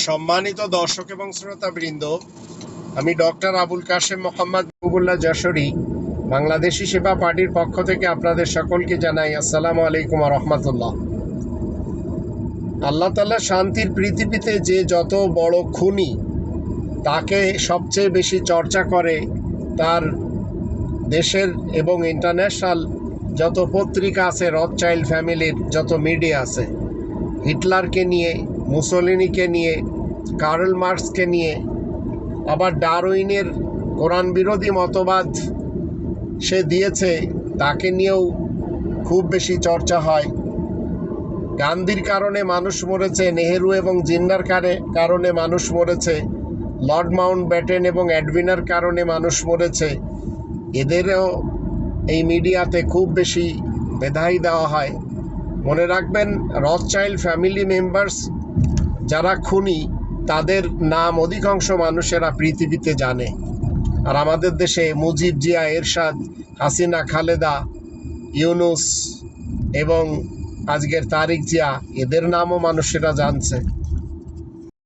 সম্মানিত দর্শক এবং শ্রোতাবৃন্দ, আমি ডক্টর আবুল কাশেম মোহাম্মদ মাহবুবুল্লাহ যশোরী বাংলাদেশি সেবা পার্টির পক্ষ থেকে আপনাদের সকলকে জানাই আসসালামু আলাইকুম ওয়া রাহমাতুল্লাহ। আল্লাহ তাআলা শান্তির পৃথিবীতে যে যত বড় খুনি তাকে সবচেয়ে বেশি চর্চা করে তার দেশের এবং ইন্টারন্যাশনাল যত পত্রিকা আছে, রথচাইল্ড ফ্যামিলির যত মিডিয়া আছে, হিটলারকে নিয়ে, মুসোলিনিকে নিয়ে, কার্ল মার্কসকে নিয়ে, আবার ডারউইনের কোরআন বিরোধী মতবাদ সে দিয়েছে তাকে নিয়েও খুব বেশি চর্চা হয়। গান্ধীর কারণে মানুষ মরেছে, নেহেরু এবং জিন্নার কারণে মানুষ মরেছে, লর্ড মাউন্টব্যাটেন এবং এডউইনের কারণে মানুষ মরেছে। এদেরও এই মিডিয়াতে খুব বেশি বেধাই দেওয়া হয়। মনে রাখবেন, রথচাইল্ড ফ্যামিলি মেম্বার্স যারা খুনি তাদের নাম অধিকাংশ মানুষেরা পৃথিবীতে জানে। আর আমাদের দেশে মুজিব, জিয়া, এরশাদ, হাসিনা, খালেদা, ইউনুস এবং আজকের তারিক জিয়া, এদের নামও মানুষেরা জানছে।